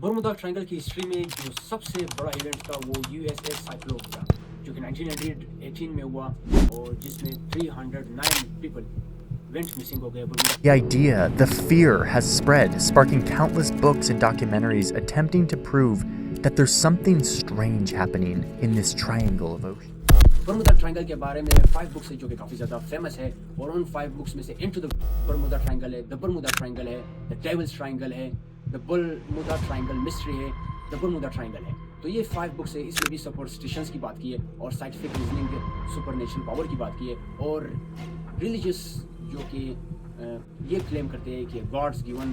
बरमुदा triangle की history में जो सबसे बड़ा इवेंट था वो यूएसएस साइक्लोन था, जो कि 1918 में हुआ और जिसमें 309 पीपल went missing हो गए। The idea, the fear has spread, sparking countless books and documentaries attempting to prove that there's something strange happening in this triangle of ocean. बरमुदा triangle के बारे में 5 बुक्स है जो कि काफ़ी ज़्यादा फेमस है, और उन 5 बुक्स में से इनटू द बरमुदा ट्रायंगल है, द बरमुदा ट्रायंगल है, द डेविल्स ट्रायंगल है, द बरमुदा ट्रायंगल मिस्ट्री है, द बरमुदा ट्रायंगल है। तो ये 5 बुक्स है, इसमें भी सुपरस्टिशंस की बात की है और साइंटिफिक रीजनिंग, सुपरनेचुरल पावर की बात की है, और रिलीजियस जो कि ये क्लेम करते हैं कि गॉड्स गिवन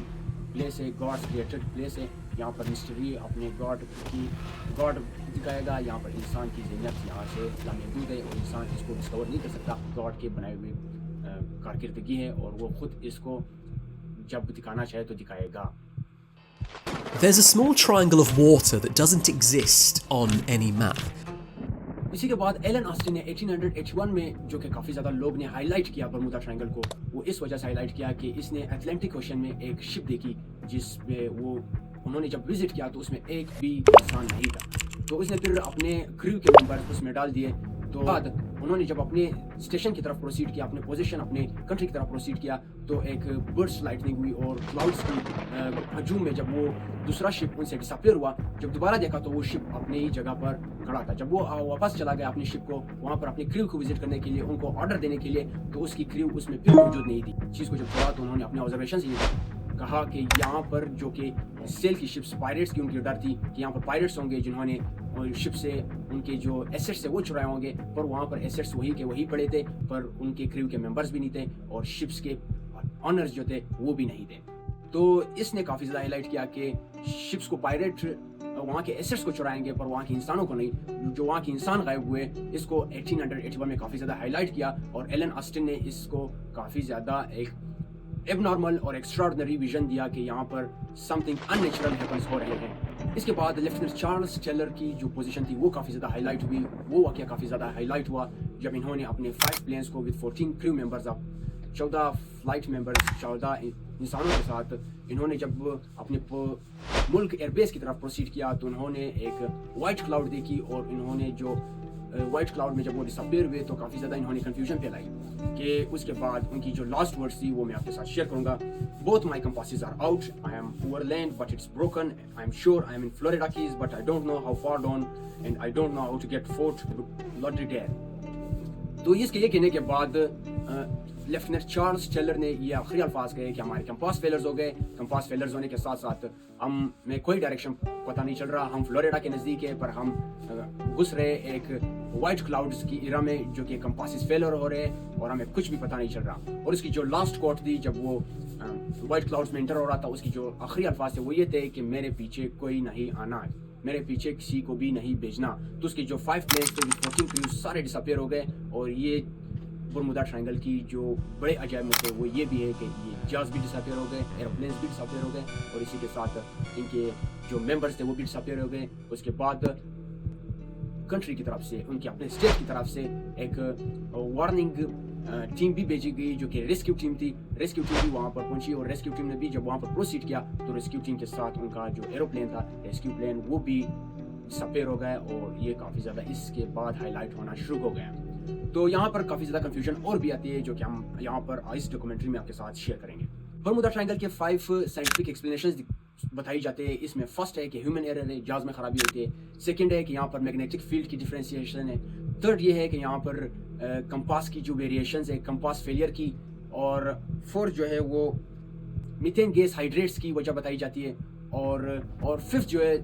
प्लेस है, गॉड्स क्रिएटेड प्लेस है। यहाँ पर मिस्ट्री अपने गॉड दिखाएगा, यहाँ पर इंसान की ज़हनियत यहाँ से लामहदूद है और इंसान इसको डिस्कवर नहीं कर सकता। गॉड के बनाए हुए कारकिर्दगी है और वो खुद इसको जब दिखाना चाहे तो दिखाएगा। There's a small triangle of water that doesn't exist on any map. इसी के बाद एलन ऑस्टिन ने 1881 में, जो कि काफ़ी ज़्यादा लोग ने हाईलाइट किया बरमुदा ट्रायंगल को, वो इस वजह से हाईलाइट किया कि इसने अटलांटिक ओशन में एक शिप देखी जिसमें उन्होंने जब विजिट किया तो उसमें एक भी इंसान नहीं था। तो उसने फिर अपने क्रू के मेंबर्स उसमें डाल दिए। तो बाद उन्होंने जब अपने स्टेशन की तरफ प्रोसीड किया, अपने पोजीशन, अपने कंट्री की तरफ प्रोसीड किया, तो एक बर्स्ट लाइटनिंग हुई और क्लाउड्स की हजूम में जब वो दूसरा शिप उनसे डिसअपीयर हुआ, जब दोबारा देखा तो वो शिप अपनी ही जगह पर खड़ा था। जब वो वापस चला गया अपनी शिप को वहाँ पर अपने क्रू को विजिट करने के लिए, उनको ऑर्डर देने के लिए, तो उसकी क्रू उसमें फिर मौजूद नहीं थी। चीज़ को जब छोड़ा तो उन्होंने अपने ऑब्जर्वेशन ये कहा कि यहाँ पर जो कि सेल की शिप्स पायरेट्स की उनकी डर थी कि यहाँ पर पायरेट्स होंगे जिन्होंने शिप से उनके जो एसेट्स है वो चुराए होंगे, पर वहाँ पर एसेट्स वही के वही पड़े थे, पर उनके क्रू के मेंबर्स भी नहीं थे और शिप्स के ऑनर्स जो थे वो भी नहीं थे। तो इसने काफ़ी ज़्यादा हाईलाइट किया कि शिप्स को पायरेट वहाँ के एसेट्स को चुराएंगे पर वहाँ के इंसानों को नहीं, जो वहाँ के इंसान गायब हुए। इसको 1881 में काफ़ी ज़्यादा हाईलाइट किया और एलन ऑस्टिन ने इसको काफ़ी ज़्यादा एक एबनॉर्मल और एक्स्ट्राऑर्डिनरी विजन दिया कि यहाँ पर समथिंग अननेचुरल हैपेंस हो रहे हैं। इसके बाद लेफ्टिनेंट चार्ल्स टेलर की जो पोजीशन थी वो काफ़ी ज़्यादा हाईलाइट हुई। वो वाक़या काफ़ी ज़्यादा हाईलाइट हुआ जब इन्होंने अपने 5 प्लेन्स को with 14 crew members, 14 flight members, 14 इंसानों के साथ इन्होंने जब अपने मुल्क एयरबेस की तरफ प्रोसीड किया तो उन्होंने एक वाइट क्लाउड देखी और इन्होंने जो वाइट क्लाउड में जब वो डिसअपीयर हुए तो काफ़ी ज़्यादा इन्होंने कन्फ्यूजन फैलाई कि उसके बाद उनकी जो लास्ट वर्ड्स थी वो मैं आपके साथ शेयर करूँगा। Both my compasses are out, I am over land but it's broken, I am sure I am in Florida Keys but I don't know how far down and I don't know how to get Fort Lauderdale. तो इसके ये कहने के बाद lieutenant Charles Taylor ने ये आखिरी अल्फाज कहे कि हमारे कंपास फेलर्स हो गए। कंपास फेलर्स होने के साथ साथ हमें कोई डायरेक्शन पता नहीं चल रहा, हम फ्लोरिडा के नज़दीक है पर हम घुस रहे एक वाइट क्लाउड्स की इरा में जो कि कंपासेस फेलर हो रहे हैं और हमें कुछ भी पता नहीं चल रहा। और इसकी जो लास्ट कोट थी जब वो वाइट क्लाउड्स में इंटर हो रहा था, उसकी जो आखिरी अल्फाज थे वो ये थे कि मेरे पीछे कोई नहीं आना, मेरे पीछे किसी को भी नहीं भेजना। तो उसकी जो 5 प्लेन्स थे 14 क्रूज सारे डिसअपीयर हो गए। और ये बरमुदा ट्रायंगल की जो बड़े अजायब में थे वो ये भी है कि ये जहाज भी डिसअपीयर हो गए, एरोप्लेन्स भी डिसअपीयर हो गए और इसी के साथ इनके जो मेंबर्स थे वो भी डिसअपीयर हो गए। उसके बाद कंट्री की तरफ से, उनके अपने स्टेट की तरफ से एक वार्निंग टीम भी भेजी गई जो कि रेस्क्यू टीम थी। रेस्क्यू टीम भी वहाँ पर पहुंची और रेस्क्यू टीम ने भी जब वहाँ पर प्रोसीड किया तो रेस्क्यू टीम के साथ उनका जो एरोप्लेन था, रेस्क्यू प्लेन, वो भी डिसअपीयर हो गया और ये काफ़ी ज़्यादा इसके बाद हाईलाइट होना शुरू हो गया। तो यहाँ पर काफ़ी ज़्यादा कंफ्यूजन और भी आती है जो कि हम यहाँ पर इस डॉक्यूमेंट्री में आपके साथ शेयर करेंगे। बरमुदा ट्रायंगल के 5 साइंटिफिक एक्सप्लेनेशंस बताई जाते हैं। इसमें फर्स्ट है कि ह्यूमन एरर है, जहाज में खराबी होती है। सेकंड है कि यहाँ पर मैग्नेटिक फील्ड की डिफरेंशिएशन है। थर्ड ये है कि यहाँ पर कंपास की जो वेरिएशंस है, कंपास फेलियर की। और फोर्थ जो है वो मीथेन गैस हाइड्रेट्स की वजह बताई जाती है। और फिफ्थ जो है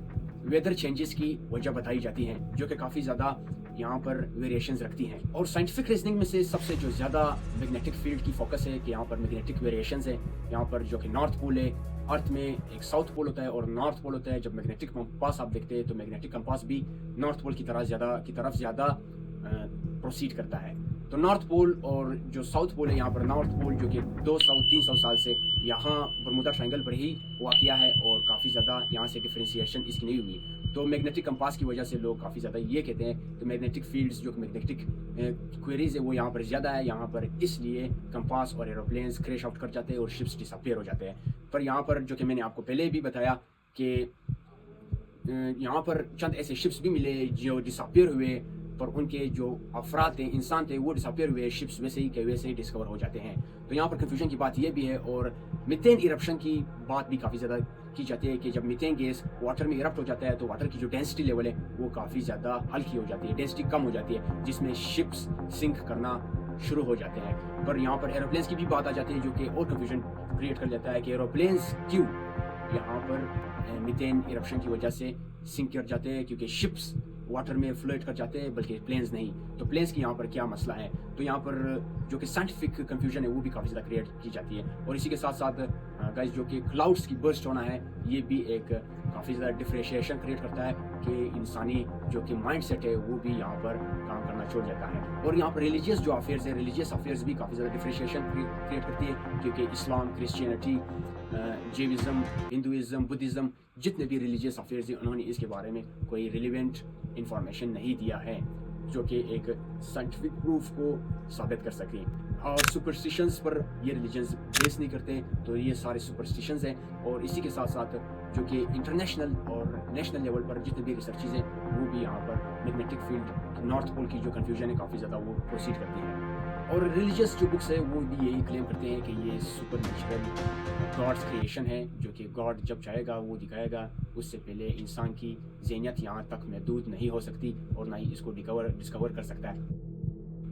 वेदर चेंजेस की वजह बताई जाती हैं जो कि काफ़ी ज़्यादा यहाँ पर वेरिएशंस रखती हैं। और साइंटिफिक रीजनिंग में से सबसे जो ज़्यादा मैग्नेटिक फील्ड की फोकस है कि यहाँ पर मैग्नेटिक वेरिएशंस है यहाँ पर, जो कि नॉर्थ पोल है। अर्थ में एक साउथ पोल होता है और नॉर्थ पोल होता है। जब मैग्नेटिक कंपास आप देखते हैं तो मैग्नेटिक कंपास भी नॉर्थ पोल की तरफ ज़्यादा प्रोसीड करता है। तो नॉर्थ पोल और जो साउथ पोल है, यहाँ पर नॉर्थ पोल जो कि 200-300 साल से यहाँ बरमुदा ट्रायंगल पर ही वाक़या है और काफ़ी ज़्यादा यहाँ से डिफरेंशिएशन इसकी नहीं हुई। तो मैग्नेटिक कंपास की वजह से लोग काफ़ी ज़्यादा ये कहते हैं कि मैग्नेटिक फील्ड्स जो मैग्नेटिक क्वेरीज है वो यहाँ पर ज़्यादा है, यहाँ पर इसलिए कंपास और एरोप्लेन्स क्रैश आउट कर जाते हैं और शिप्स डिसअपीयर हो जाते हैं। पर यहाँ पर जो कि मैंने आपको पहले भी बताया कि यहाँ पर चंद ऐसे शिप्स भी मिले जो डिसअपियर हुए, पर उनके जो अफराद थे, इंसान थे, वो डिसअपियर हुए, शिप्स वैसे ही के वैसे ही डिस्कवर हो जाते हैं। तो यहाँ पर कन्फ्यूजन की बात ये भी है। और मीथेन इरप्शन की बात भी काफ़ी ज़्यादा की जाती है कि जब मीथेन गैस वाटर में इरप्ट हो जाता है तो वाटर की जो डेंसिटी लेवल है वो काफ़ी ज़्यादा हल्की हो जाती है, डेंसिटी कम हो जाती है, जिसमें शिप्स सिंक करना शुरू हो जाते हैं। पर यहाँ पर एरोप्लेन्स की भी बात आ जाती है, जो कि और कन्फ्यूजन क्रिएट कर लेता है कि एरोप्लेन्स क्यों यहाँ पर मीथेन इरप्शन की वजह से सिंक कर जाते हैं, क्योंकि शिप्स वाटर में फ्लोट कर जाते हैं बल्कि प्लेन्स नहीं। तो प्लेन्स की यहाँ पर क्या मसला है, तो यहाँ पर जो कि साइंटिफिक कंफ्यूजन है वो भी काफ़ी ज़्यादा क्रिएट की जाती है। और इसी के साथ साथ गाइस जो कि क्लाउड्स की बर्स्ट होना है, ये भी एक काफ़ी ज़्यादा डिफरेंशिएशन क्रिएट करता है कि इंसानी जो कि माइंड सेट है वो भी यहाँ पर काम करना छोड़ जाता है। और यहाँ पर रिलीजियस जो अफेयर्स है, रिलीजियस अफेयर्स भी काफ़ी ज़्यादा डिफरेंशिएशन क्रिएट करती है, क्योंकि इस्लाम, क्रिश्चियनिटी, जेविज़म, हिंदुज़म, बुद्धिज़्म, जितने भी रिलीजियस अफेयर्स हैं उन्होंने इसके बारे में कोई रिलेवेंट इंफॉर्मेशन नहीं दिया है जो कि एक साइंटिफिक प्रूफ को साबित कर सके। और सुपरस्टिशंस पर ये रिलीजन्स बेस नहीं करते, तो ये सारे सुपरस्टिशंस हैं। और इसी के साथ साथ जो कि इंटरनेशनल और नेशनल लेवल पर जितने भी रिसर्चेज हैं वो भी यहाँ पर मैग्नेटिक फील्ड, नॉर्थ पोल की जो कन्फ्यूजन है काफ़ी ज़्यादा वो प्रोसीड करती है। और रिलीजियस जो बुक्स है वो भी यही क्लेम करते हैं कि ये सुपर नेचुरल गॉड्स क्रिएशन है, जो कि गॉड जब चाहेगा वो दिखाएगा, उससे पहले इंसान की ज़हनियत यहाँ तक महदूद नहीं हो सकती और ना ही इसको डिस्कवर कर सकता है।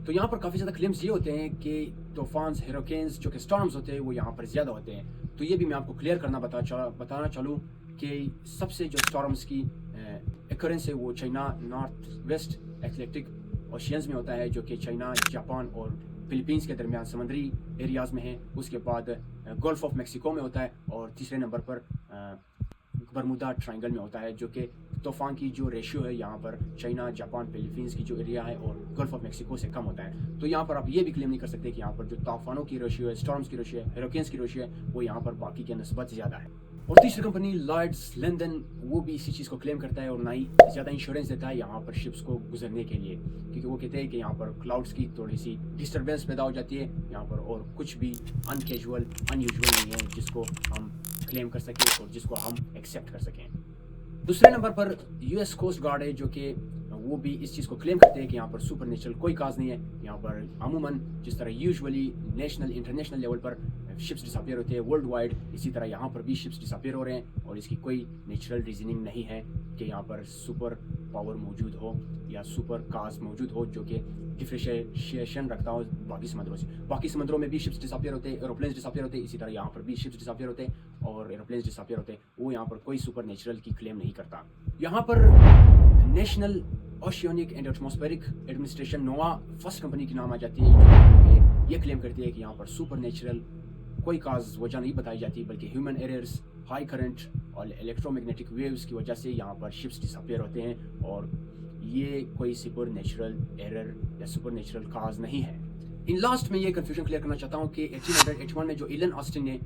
तो यहाँ पर काफ़ी ज़्यादा क्लेम्स ये होते हैं कि तूफान, हेरिकेन्स जो कि स्टॉर्म्स होते हैं वो यहाँ पर ज़्यादा होते हैं। तो ये भी मैं आपको क्लियर करना बताना चालूँ कि सबसे जो स्टॉर्म्स की एक्रेंस है वो China, north west Atlantic oceans में होता है, जो कि चाइना, जापान और फिलीपींस के दरमियान समुद्री एरियाज़ में है। उसके बाद गल्फ ऑफ मैक्सिको में होता है और तीसरे नंबर पर बरमुदा ट्रायंगल में होता है, जो कि तूफान की जो रेशियो है यहाँ पर चाइना, जापान, फिलीपींस की जो एरिया है और गल्फ ऑफ मैक्सिको से कम होता है। तो यहाँ पर आप ये भी क्लेम नहीं कर सकते कि यहाँ पर जो तूफानों की रेशियो है, स्टॉर्म्स की रेशियो है, हेरिकेन्स की रेशियो है, वो यहाँ पर बाकी के नस्बत ज़्यादा है। और तीसरी कंपनी लॉयड्स लंदन, वो भी इसी चीज़ को क्लेम करता है और ना ही ज़्यादा इंश्योरेंस देता है यहाँ पर शिप्स को गुजरने के लिए, क्योंकि वो कहते हैं कि यहाँ पर क्लाउड्स की थोड़ी सी डिस्टर्बेंस पैदा हो जाती है यहाँ पर, और कुछ भी अनयूजुअल नहीं है जिसको हम क्लेम कर सकें और जिसको हम एक्सेप्ट कर सकें। दूसरे नंबर पर यूएस कोस्ट गार्ड है, जो कि वो भी इस चीज़ को क्लेम करते हैं कि यहाँ पर सुपर नेचुरल कोई काज नहीं है। यहाँ पर अमूमन जिस तरह यूजुअली नेशनल इंटरनेशनल लेवल पर शिप्स डिसअपियर होते हैं वर्ल्ड वाइड, इसी तरह यहाँ पर भी शिप्स डिसअपियर हो रहे हैं और इसकी कोई नेचुरल रीजनिंग नहीं है कि यहाँ पर सुपर पावर मौजूद हो या सुपर काज मौजूद हो जो कि डिफरेंशिएशन रखता हो बाकी समुद्रों से। बाकी समुद्रों में भी शिप्स डिसअपियर होते हैं, एरोप्लेन्स डिसअपियर होते हैं, इसी तरह यहाँ पर भी शिप्स डिसअपियर होते हैं और एरोप्लेन्स डिसअपियर होते हैं। वो यहाँ पर कोई सुपर नेचुरल की क्लेम नहीं करता। यहाँ पर national oceanic and atmospheric administration Nova first company की नाम आ जाती है, जो ये क्लेम करती है कि यहाँ पर सुपर नेचुरल कोई काज वजह नहीं बताई जाती, बल्कि ह्यूमन एरर्स, हाई करंट और इलेक्ट्रोमैग्नेटिक वेव्स की वजह से यहाँ पर शिप्स डिसअपियर होते हैं और ये कोई सुपर नेचुरल एरर या सुपर नेचुरल काज नहीं है। इन लास्ट में ये कंफ्यूजन क्लियर करना चाहता हूँ कि 1881 में जो एलन ऑस्टिन ने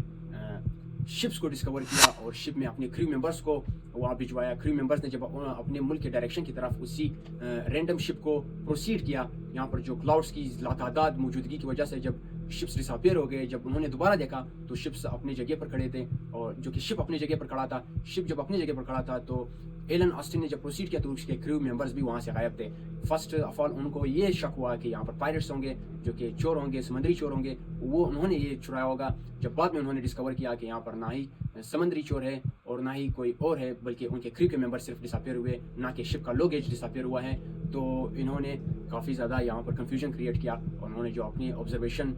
शिप्स को डिस्कवर किया और शिप में अपने क्रू मेंबर्स को वहाँ भिजवाया, क्रू मेंबर्स ने जब अपने मुल्क के डायरेक्शन की तरफ उसी रैंडम शिप को प्रोसीड किया, यहाँ पर जो क्लाउड्स की लातादाद मौजूदगी की वजह से जब शिप्स डिसअपियर हो गए, जब उन्होंने दोबारा देखा तो शिप्स अपनी जगह पर खड़े थे और जो कि शिप अपनी जगह पर खड़ा था। शिप जब अपनी जगह पर खड़ा था तो एलन ऑस्टिन ने जब प्रोसीड किया तो उसके क्रू मेंबर्स भी वहाँ से गायब थे। फर्स्ट ऑफ ऑल उनको ये शक हुआ कि यहाँ पर पायरेट्स होंगे, जो कि चोर होंगे, समुद्री चोर होंगे, वो उन्होंने ये चुराया होगा। जब बाद में उन्होंने डिस्कवर किया कि यहाँ पर ना ही समुद्री चोर है और ना ही कोई और है, बल्कि उनके क्रू के मेंबर सिर्फ डिसअपियर हुए, ना कि शिप का लोगेज डिसअपियर हुआ है, तो इन्होंने काफ़ी ज़्यादा यहाँ पर कंफ्यूजन क्रिएट किया और उन्होंने जो अपनी ऑब्जर्वेशन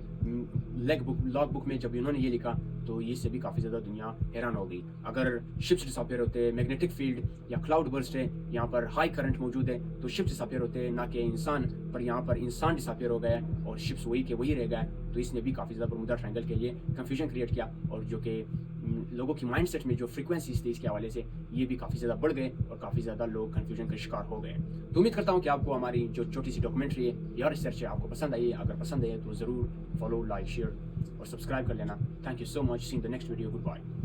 लॉग बुक में जब इन्होंने ये लिखा तो ये से भी काफ़ी ज़्यादा दुनिया हैरान हो गई। अगर शिप्स डिसअपियर होते, मैग्नेटिक फील्ड या क्लाउड बर्स्ट है, यहाँ पर हाई करंट मौजूद है, तो शिप्स डिसअपियर होते ना कि इंसान, पर यहाँ पर इंसान डिसअपियर हो गया और शिप्स वही के वही रह गए। तो इसने भी काफ़ी ज़्यादा बरमुदा ट्रायंगल के लिए कंफ्यूजन क्रिएट किया और जो कि लोगों की माइंडसेट में जो फ्रीक्वेंसीज थी इसके हवाले से ये भी काफ़ी ज़्यादा बढ़ गए और काफ़ी ज़्यादा लोग कंफ्यूजन का शिकार हो गए। तो उम्मीद करता हूँ कि आपको हमारी जो छोटी सी डॉक्यूमेंट्री है या रिसर्च है आपको पसंद आई है। अगर पसंद आई है तो ज़रूर फॉलो, लाइक, शेयर और सब्सक्राइब कर लेना। Thank you so much. See in the next video. Good bye.